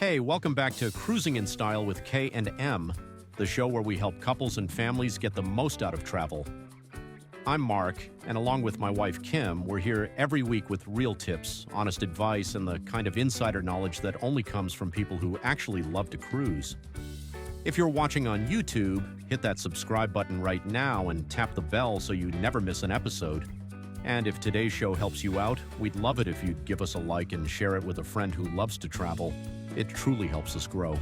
Hey, welcome back to Cruising in Style with K and M, the show where we help couples and families get the most out of travel. I'm Mark, and along with my wife Kim, we're here every week with real tips, honest advice, and the kind of insider knowledge that only comes from people who actually love to cruise. If you're watching on YouTube, hit that subscribe button right now and tap the bell so you never miss an episode. And if today's show helps you out, we'd love it if you'd give us a like and share it with a friend who loves to travel. It truly helps us grow.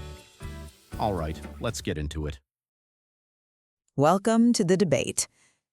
All right, let's get into it. Welcome to the debate.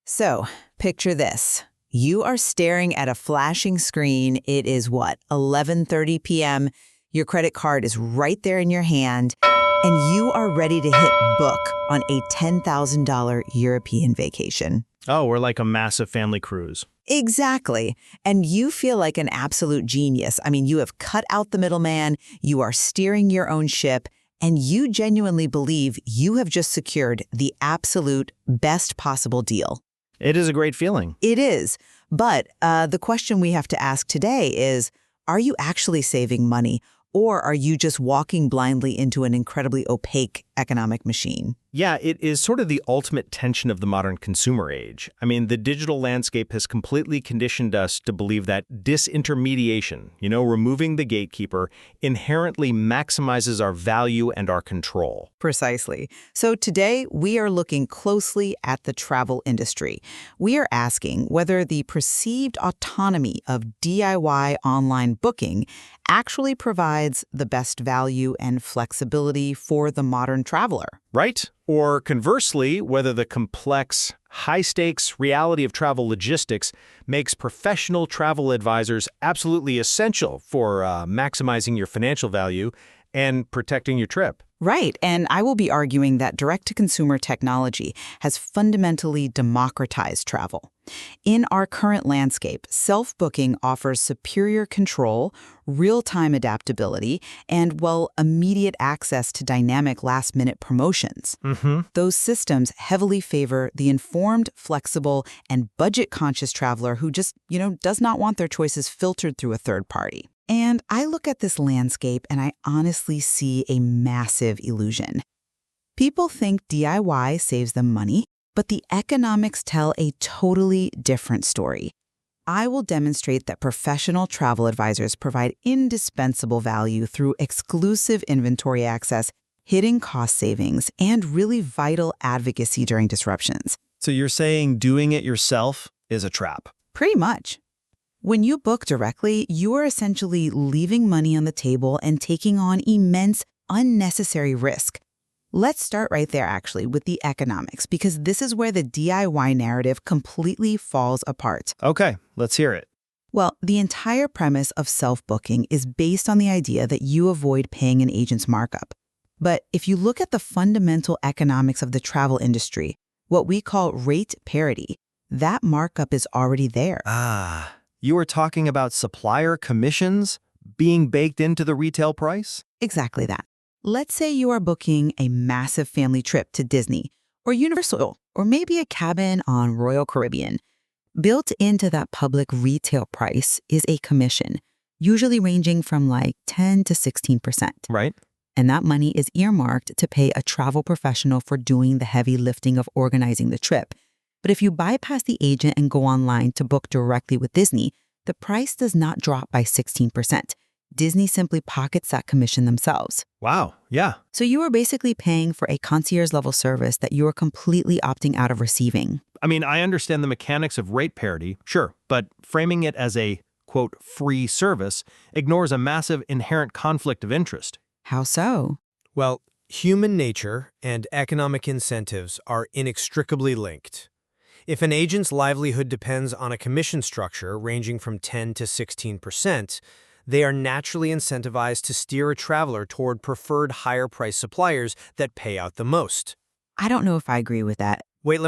So, picture this. You are staring at a flashing screen. It is 11:30 p.m. Your credit card is right there in your hand, and you are ready to hit book on a $10,000 European vacation. Oh, we're like a massive family cruise. Exactly. And you feel like an absolute genius. I mean, you have cut out the middleman, you are steering your own ship, and you genuinely believe you have just secured the absolute best possible deal. It is a great feeling. It is. But the question we have to ask today is, are you actually saving money, or are you just walking blindly into an incredibly opaque economic machine? Yeah, it is sort of the ultimate tension of the modern consumer age. I mean, the digital landscape has completely conditioned us to believe that disintermediation, removing the gatekeeper, inherently maximizes our value and our control. Precisely. So today, we are looking closely at the travel industry. We are asking whether the perceived autonomy of DIY online booking actually provides the best value and flexibility for the modern traveler. Right? Or conversely, whether the complex, high-stakes reality of travel logistics makes professional travel advisors absolutely essential for maximizing your financial value and protecting your trip. Right, and I will be arguing that direct-to-consumer technology has fundamentally democratized travel. In our current landscape, self-booking offers superior control, real-time adaptability, and, immediate access to dynamic last-minute promotions. Those systems heavily favor the informed, flexible, and budget-conscious traveler who just, does not want their choices filtered through a third party. And I look at this landscape and I honestly see a massive illusion. People think DIY saves them money, but the economics tell a totally different story. I will demonstrate that professional travel advisors provide indispensable value through exclusive inventory access, hidden cost savings, and really vital advocacy during disruptions. So you're saying doing it yourself is a trap? Pretty much. When you book directly, you are essentially leaving money on the table and taking on immense, unnecessary risk. Let's start right there, actually, with the economics, because this is where the DIY narrative completely falls apart. Okay, let's hear it. Well, the entire premise of self-booking is based on the idea that you avoid paying an agent's markup. But if you look at the fundamental economics of the travel industry, what we call rate parity, that markup is already there. You were talking about supplier commissions being baked into the retail price? Exactly that. Let's say you are booking a massive family trip to Disney or Universal, or maybe a cabin on Royal Caribbean. Built into that public retail price is a commission, usually ranging from 10 to 16%. Right. And that money is earmarked to pay a travel professional for doing the heavy lifting of organizing the trip. But if you bypass the agent and go online to book directly with Disney, the price does not drop by 16%. Disney simply pockets that commission themselves. Wow, yeah. So you are basically paying for a concierge-level service that you are completely opting out of receiving. I mean, I understand the mechanics of rate parity, sure, but framing it as a, quote, free service ignores a massive inherent conflict of interest. How so? Well, human nature and economic incentives are inextricably linked. If an agent's livelihood depends on a commission structure ranging from 10 to 16%, they are naturally incentivized to steer a traveler toward preferred higher-priced suppliers that pay out the most. I don't know if I agree with that. Wait,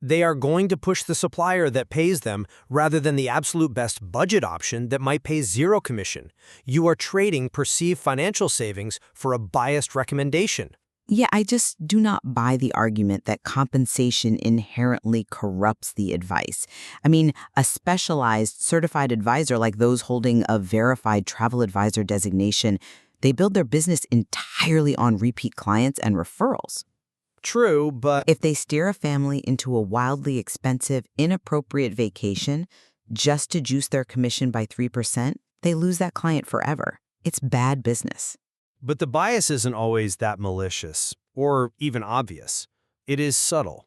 they are going to push the supplier that pays them rather than the absolute best budget option that might pay zero commission. You are trading perceived financial savings for a biased recommendation. Yeah, I just do not buy the argument that compensation inherently corrupts the advice. I mean, a specialized certified advisor like those holding a verified travel advisor designation They build their business entirely on repeat clients and referrals. True, but If they steer a family into a wildly expensive, inappropriate vacation just to juice their commission by 3%, they lose that client forever. It's bad business. the bias isn't always that malicious or even obvious. It is subtle.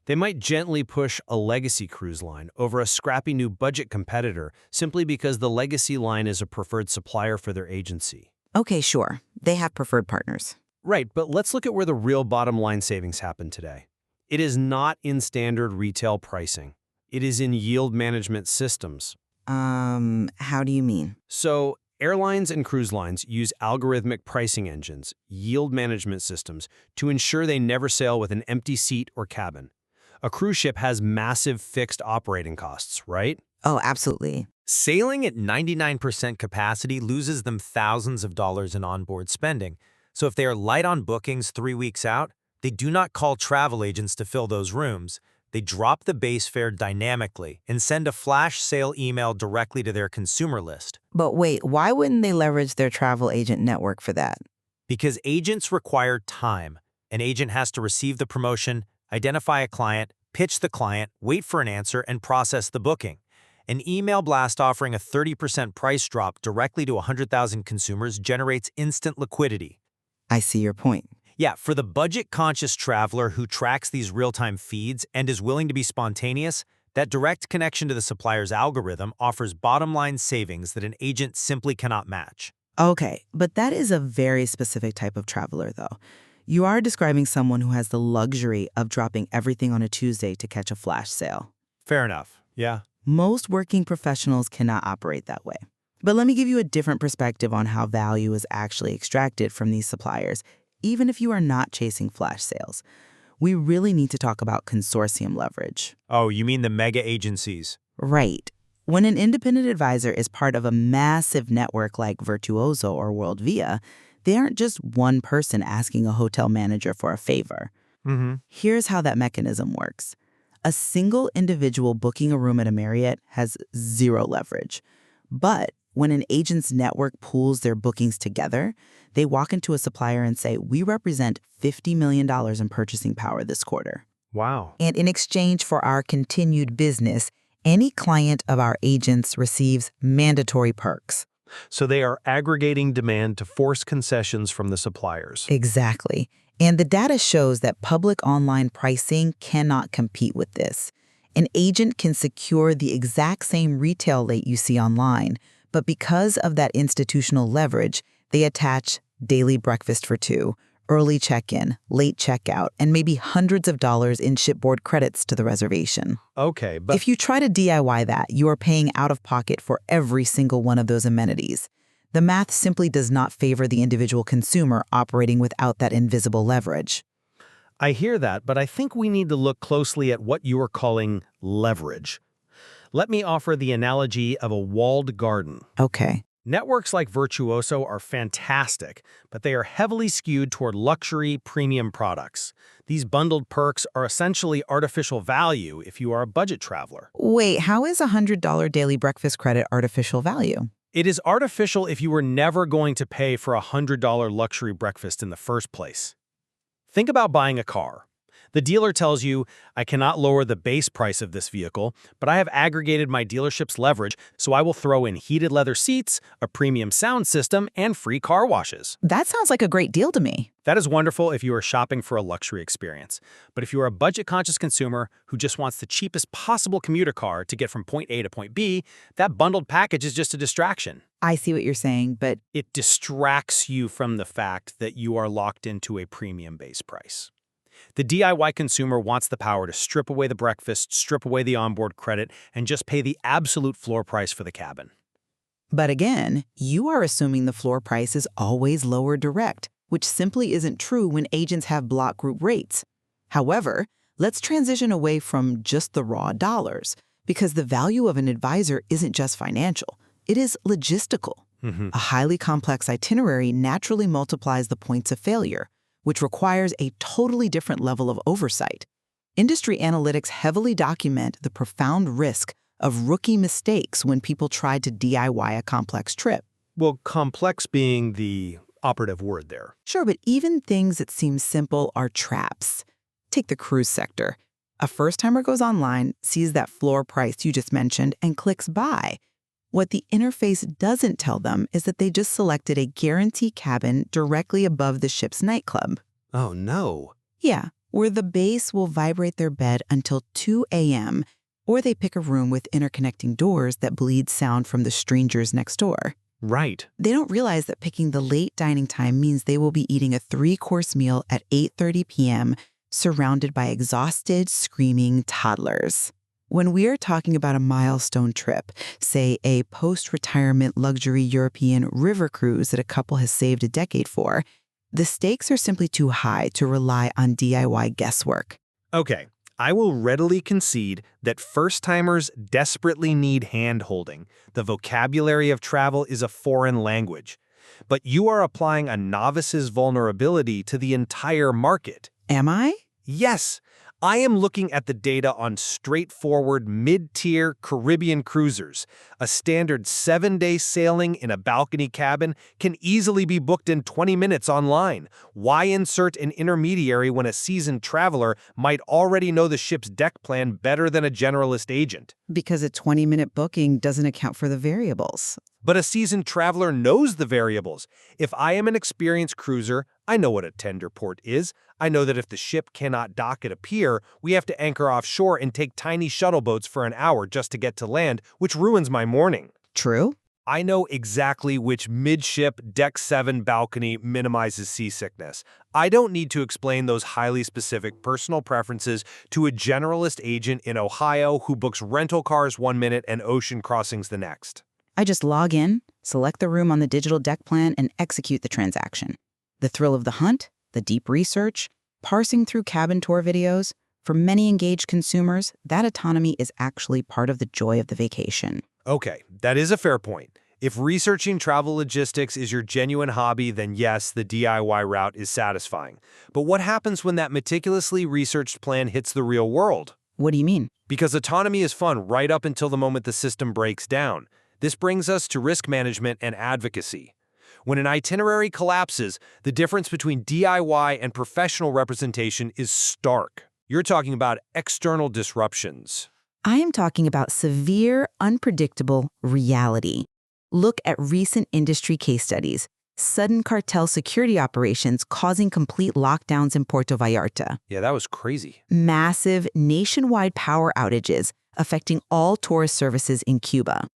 They might gently push a legacy cruise line over a scrappy new budget competitor simply because the legacy line is a preferred supplier for their agency. Okay, sure. They have preferred partners. Right, but let's look at where the real bottom line savings happen today. It is not in standard retail pricing. It is in yield management systems. How do you mean? So, airlines and cruise lines use algorithmic pricing engines, yield management systems, to ensure they never sail with an empty seat or cabin. A cruise ship has massive fixed operating costs, right? Oh, absolutely. Sailing at 99% capacity loses them thousands of dollars in onboard spending. So if they are light on bookings 3 weeks out, they do not call travel agents to fill those rooms. They drop the base fare dynamically and send a flash sale email directly to their consumer list. But wait, why wouldn't they leverage their travel agent network for that? Because agents require time. An agent has to receive the promotion, identify a client, pitch the client, wait for an answer, and process the booking. An email blast offering a 30% price drop directly to 100,000 consumers generates instant liquidity. I see your point. Yeah, for the budget-conscious traveler who tracks these real-time feeds and is willing to be spontaneous, that direct connection to the supplier's algorithm offers bottom-line savings that an agent simply cannot match. Okay, but that is a very specific type of traveler, though. You are describing someone who has the luxury of dropping everything on a Tuesday to catch a flash sale. Fair enough, yeah. Most working professionals cannot operate that way. But let me give you a different perspective on how value is actually extracted from these suppliers, even if you are not chasing flash sales. We really need to talk about consortium leverage. Oh, you mean the mega agencies? Right. When an independent advisor is part of a massive network like Virtuoso or WorldVia, they aren't just one person asking a hotel manager for a favor. Here's how that mechanism works. A single individual booking a room at a Marriott has zero leverage. But when an agent's network pools their bookings together, they walk into a supplier and say, we represent $50 million in purchasing power this quarter. Wow. And in exchange for our continued business, any client of our agents receives mandatory perks. So they are aggregating demand to force concessions from the suppliers. Exactly. And the data shows that public online pricing cannot compete with this. An agent can secure the exact same retail rate you see online, but because of that institutional leverage, they attach daily breakfast for two, early check-in, late checkout, and maybe hundreds of dollars in shipboard credits to the reservation. Okay, but If you try to DIY that, you are paying out of pocket for every single one of those amenities. The math simply does not favor the individual consumer operating without that invisible leverage. I hear that, but I think we need to look closely at what you are calling leverage. Let me offer the analogy of a walled garden. Okay. Networks like Virtuoso are fantastic, but they are heavily skewed toward luxury, premium products. These bundled perks are essentially artificial value if you are a budget traveler. Wait, how is a $100 daily breakfast credit artificial value? It is artificial if you were never going to pay for a $100 luxury breakfast in the first place. Think about buying a car. The dealer tells you, I cannot lower the base price of this vehicle, but I have aggregated my dealership's leverage, so I will throw in heated leather seats, a premium sound system, and free car washes. That sounds like a great deal to me. That is wonderful if you are shopping for a luxury experience. But if you are a budget-conscious consumer who just wants the cheapest possible commuter car to get from point A to point B, that bundled package is just a distraction. I see what you're saying, but It distracts you from the fact that you are locked into a premium base price. The DIY consumer wants the power to strip away the breakfast, strip away the onboard credit, and just pay the absolute floor price for the cabin. again, you are assuming the floor price is always lower direct, which simply isn't true when agents have block group rates. However, let's transition away from just the raw dollars, because the value of an advisor isn't just financial, it is logistical. A highly complex itinerary naturally multiplies the points of failure, which requires a totally different level of oversight. Industry analytics heavily document the profound risk of rookie mistakes when people try to DIY a complex trip. Well, complex being the operative word there. Sure, but even things that seem simple are traps. Take the cruise sector. A first-timer goes online, sees that floor price you just mentioned, and clicks buy. What the interface doesn't tell them is that they just selected a guarantee cabin directly above the ship's nightclub. Oh, no. Yeah, where the base will vibrate their bed until 2 a.m., or they pick a room with interconnecting doors that bleed sound from the strangers next door. Right. They don't realize that picking the late dining time means they will be eating a 3-course meal at 8:30 p.m., surrounded by exhausted, screaming toddlers. When we are talking about a milestone trip, say a post-retirement luxury European river cruise that a couple has saved a decade for, the stakes are simply too high to rely on DIY guesswork. Okay, I will readily concede that first-timers desperately need hand-holding. The vocabulary of travel is a foreign language. But you are applying a novice's vulnerability to the entire market. Am I? Yes, I am looking at the data on straightforward mid-tier Caribbean cruisers. A standard 7-day sailing in a balcony cabin can easily be booked in 20 minutes online. Why insert an intermediary when a seasoned traveler might already know the ship's deck plan better than a generalist agent? Because a 20-minute booking doesn't account for the variables. But a seasoned traveler knows the variables. If I am an experienced cruiser, I know what a tender port is. I know that if the ship cannot dock at a pier, we have to anchor offshore and take tiny shuttle boats for an hour just to get to land, which ruins my morning. True? I know exactly which midship Deck 7 balcony minimizes seasickness. I don't need to explain those highly specific personal preferences to a generalist agent in Ohio who books rental cars 1 minute and ocean crossings the next. I just log in, select the room on the digital deck plan, and execute the transaction. The thrill of the hunt, the deep research, parsing through cabin tour videos, for many engaged consumers, that autonomy is actually part of the joy of the vacation. Okay, that is a fair point. If researching travel logistics is your genuine hobby, then yes, the DIY route is satisfying. But what happens when that meticulously researched plan hits the real world? What do you mean? Because autonomy is fun right up until the moment the system breaks down. This brings us to risk management and advocacy. When an itinerary collapses, the difference between DIY and professional representation is stark. You're talking about external disruptions. I am talking about severe, unpredictable reality. Look at recent industry case studies. Sudden cartel security operations causing complete lockdowns in Puerto Vallarta. Yeah, that was crazy. Massive nationwide power outages affecting all tourist services in Cuba.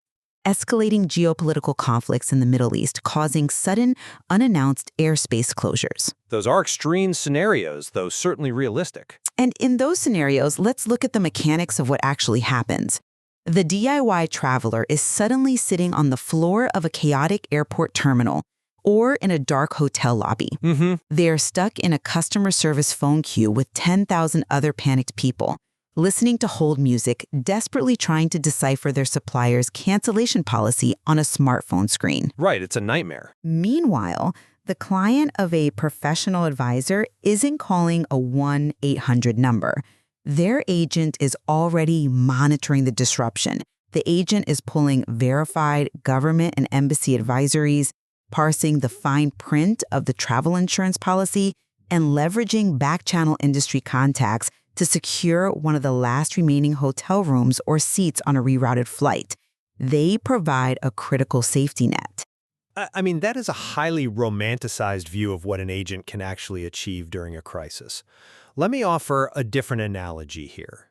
Escalating geopolitical conflicts in the Middle East causing sudden, unannounced airspace closures. Those are extreme scenarios, though certainly realistic. And in those scenarios, let's look at the mechanics of what actually happens. The DIY traveler is suddenly sitting on the floor of a chaotic airport terminal or in a dark hotel lobby. They're stuck in a customer service phone queue with 10,000 other panicked people, listening to hold music, desperately trying to decipher their supplier's cancellation policy on a smartphone screen. Right, it's a nightmare. Meanwhile, the client of a professional advisor isn't calling a 1-800 number. Their agent is already monitoring the disruption. The agent is pulling verified government and embassy advisories, parsing the fine print of the travel insurance policy, and leveraging back-channel industry contacts to secure one of the last remaining hotel rooms or seats on a rerouted flight. They provide a critical safety net. I mean, that is a highly romanticized view of what an agent can actually achieve during a crisis. Let me offer a different analogy here.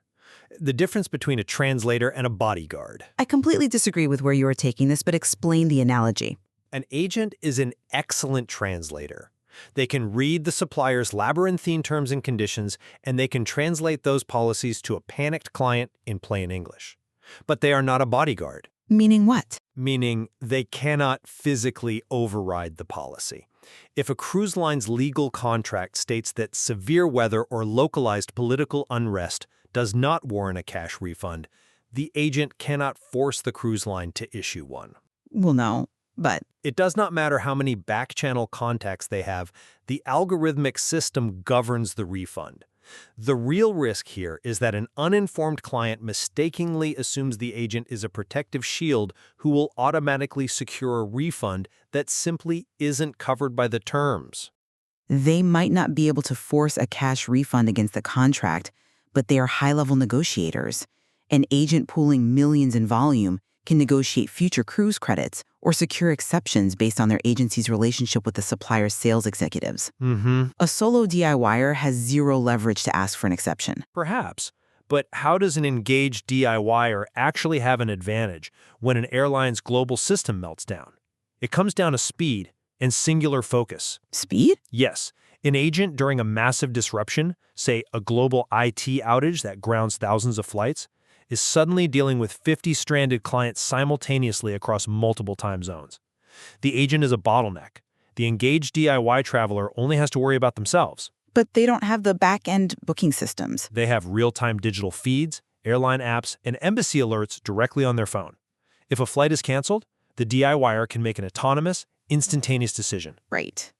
The difference between a translator and a bodyguard. I completely disagree with where you are taking this, but explain the analogy. An agent is an excellent translator. They can read the supplier's labyrinthine terms and conditions, and they can translate those policies to a panicked client in plain English. But they are not a bodyguard. Meaning what? Meaning they cannot physically override the policy. If a cruise line's legal contract states that severe weather or localized political unrest does not warrant a cash refund, the agent cannot force the cruise line to issue one. Well, no, but It does not matter how many back-channel contacts they have, the algorithmic system governs the refund. The real risk here is that an uninformed client mistakenly assumes the agent is a protective shield who will automatically secure a refund that simply isn't covered by the terms. They might not be able to force a cash refund against the contract, but they are high-level negotiators. An agent pooling millions in volume can negotiate future cruise credits or secure exceptions based on their agency's relationship with the supplier's sales executives. A solo DIYer has zero leverage to ask for an exception. Perhaps. But how does an engaged DIYer actually have an advantage when an airline's global system melts down? It comes down to speed and singular focus. Speed? Yes, an agent during a massive disruption, say a global IT outage that grounds thousands of flights, is suddenly dealing with 50 stranded clients simultaneously across multiple time zones. The agent is a bottleneck. The engaged DIY traveler only has to worry about themselves. But they don't have the back-end booking systems. They have real-time digital feeds, airline apps, and embassy alerts directly on their phone. If a flight is canceled, the DIYer can make an autonomous, instantaneous decision. Right.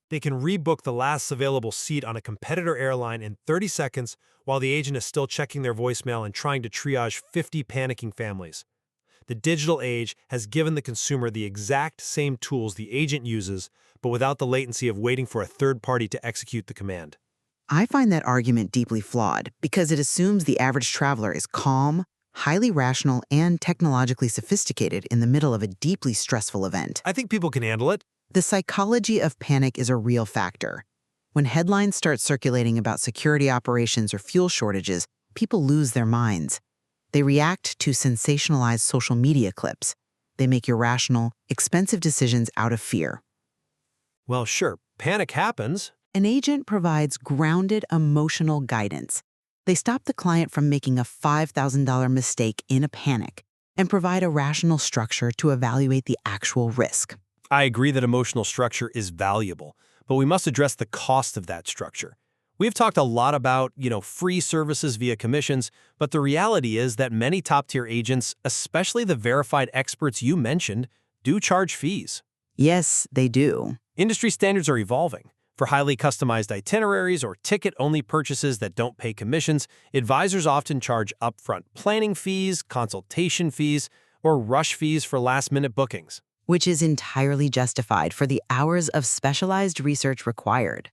They can rebook the last available seat on a competitor airline in 30 seconds while the agent is still checking their voicemail and trying to triage 50 panicking families. The digital age has given the consumer the exact same tools the agent uses, but without the latency of waiting for a third party to execute the command. I find that argument deeply flawed because it assumes the average traveler is calm, highly rational, and technologically sophisticated in the middle of a deeply stressful event. I think people can handle it. The psychology of panic is a real factor. When headlines start circulating about security operations or fuel shortages, people lose their minds. They react to sensationalized social media clips. They make irrational, expensive decisions out of fear. Well, sure, panic happens. An agent provides grounded emotional guidance. They stop the client from making a $5,000 mistake in a panic and provide a rational structure to evaluate the actual risk. I agree that emotional structure is valuable, but we must address the cost of that structure. We've talked a lot about, free services via commissions, but the reality is that many top-tier agents, especially the verified experts you mentioned, do charge fees. Yes, they do. Industry standards are evolving. For highly customized itineraries or ticket-only purchases that don't pay commissions, advisors often charge upfront planning fees, consultation fees, or rush fees for last-minute bookings. Which is entirely justified for the hours of specialized research required.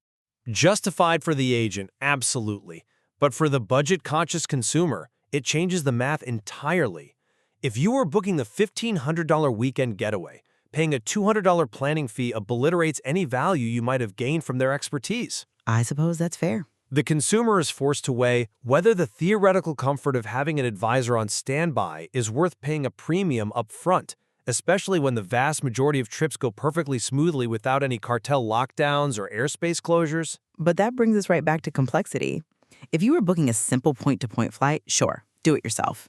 Justified for the agent, absolutely. But for the budget-conscious consumer, it changes the math entirely. If you are booking the $1,500 weekend getaway, paying a $200 planning fee obliterates any value you might have gained from their expertise. I suppose that's fair. The consumer is forced to weigh whether the theoretical comfort of having an advisor on standby is worth paying a premium up front, especially when the vast majority of trips go perfectly smoothly without any cartel lockdowns or airspace closures. But that brings us right back to complexity. If you were booking a simple point-to-point flight, sure, do it yourself.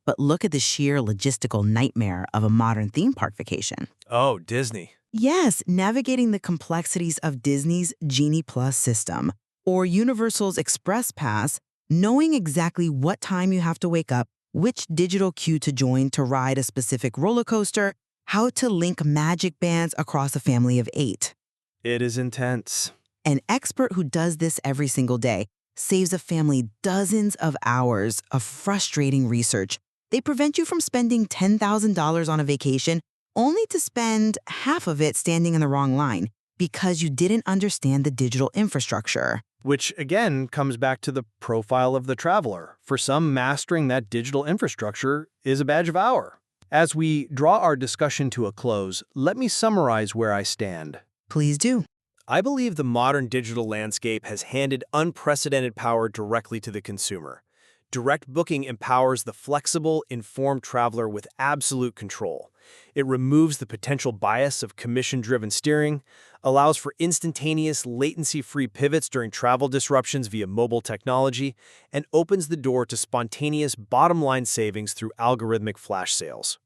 But look at the sheer logistical nightmare of a modern theme park vacation. Oh, Disney. Yes, navigating the complexities of Disney's Genie Plus system or Universal's Express Pass, knowing exactly what time you have to wake up, which digital queue to join to ride a specific roller coaster, how to link magic bands across a family of 8. It is intense. An expert who does this every single day saves a family dozens of hours of frustrating research. They prevent you from spending $10,000 on a vacation only to spend half of it standing in the wrong line because you didn't understand the digital infrastructure. Which, again, comes back to the profile of the traveler. For some, mastering that digital infrastructure is a badge of valor. As we draw our discussion to a close, let me summarize where I stand. Please do. I believe the modern digital landscape has handed unprecedented power directly to the consumer. Direct booking empowers the flexible, informed traveler with absolute control. It removes the potential bias of commission-driven steering, allows for instantaneous, latency-free pivots during travel disruptions via mobile technology, and opens the door to spontaneous bottom-line savings through algorithmic flash sales.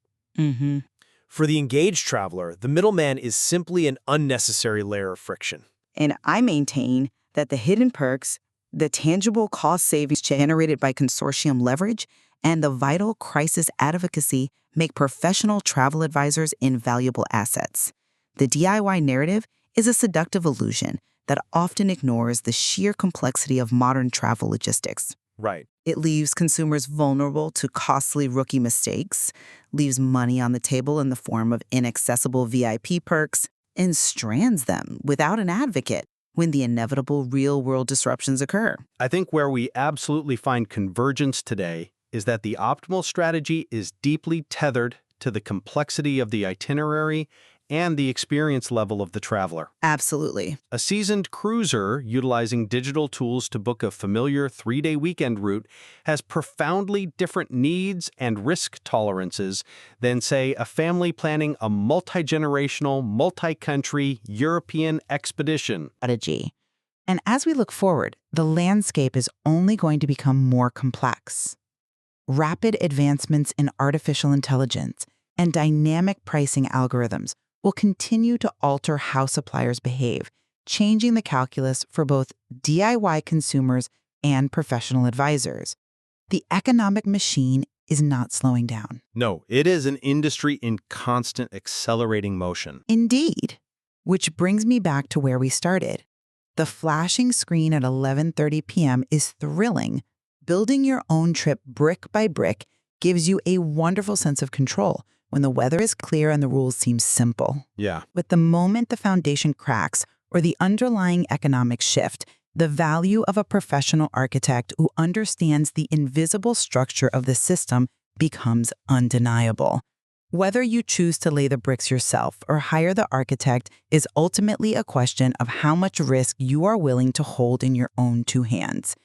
For the engaged traveler, the middleman is simply an unnecessary layer of friction. And I maintain that the hidden perks, the tangible cost savings generated by consortium leverage, and the vital crisis advocacy make professional travel advisors invaluable assets. The DIY narrative is a seductive illusion that often ignores the sheer complexity of modern travel logistics. Right. It leaves consumers vulnerable to costly rookie mistakes, leaves money on the table in the form of inaccessible VIP perks, and strands them without an advocate when the inevitable real-world disruptions occur. I think where we absolutely find convergence today is that the optimal strategy is deeply tethered to the complexity of the itinerary and the experience level of the traveler. Absolutely. A seasoned cruiser utilizing digital tools to book a familiar 3-day weekend route has profoundly different needs and risk tolerances than, say, a family planning a multi-generational, multi-country European expedition. Strategy. And as we look forward, the landscape is only going to become more complex. Rapid advancements in artificial intelligence and dynamic pricing algorithms will continue to alter how suppliers behave, changing the calculus for both DIY consumers and professional advisors. The economic machine is not slowing down. No, it is an industry in constant accelerating motion. Indeed. Which brings me back to where we started. The flashing screen at 11:30 p.m. is thrilling. Building your own trip brick by brick gives you a wonderful sense of control when the weather is clear and the rules seem simple. Yeah. But the moment the foundation cracks or the underlying economic shift, the value of a professional architect who understands the invisible structure of the system becomes undeniable. Whether you choose to lay the bricks yourself or hire the architect is ultimately a question of how much risk you are willing to hold in your own two hands.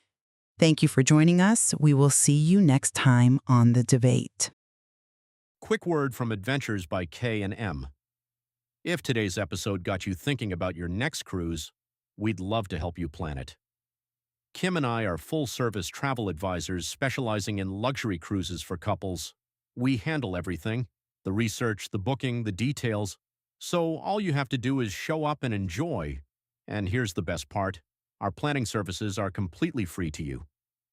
Thank you for joining us. We will see you next time on The Debate. Quick word from Adventures by K and M. If today's episode got you thinking about your next cruise, we'd love to help you plan it. Kim and I are full-service travel advisors specializing in luxury cruises for couples. We handle everything, the research, the booking, the details. So all you have to do is show up and enjoy. And here's the best part. Our planning services are completely free to you.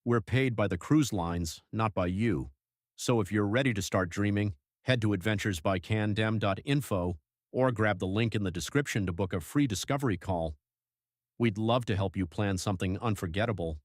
We're paid by the cruise lines, not by you. So if you're ready to start dreaming, head to adventuresbykandem.info or grab the link in the description to book a free discovery call. We'd love to help you plan something unforgettable.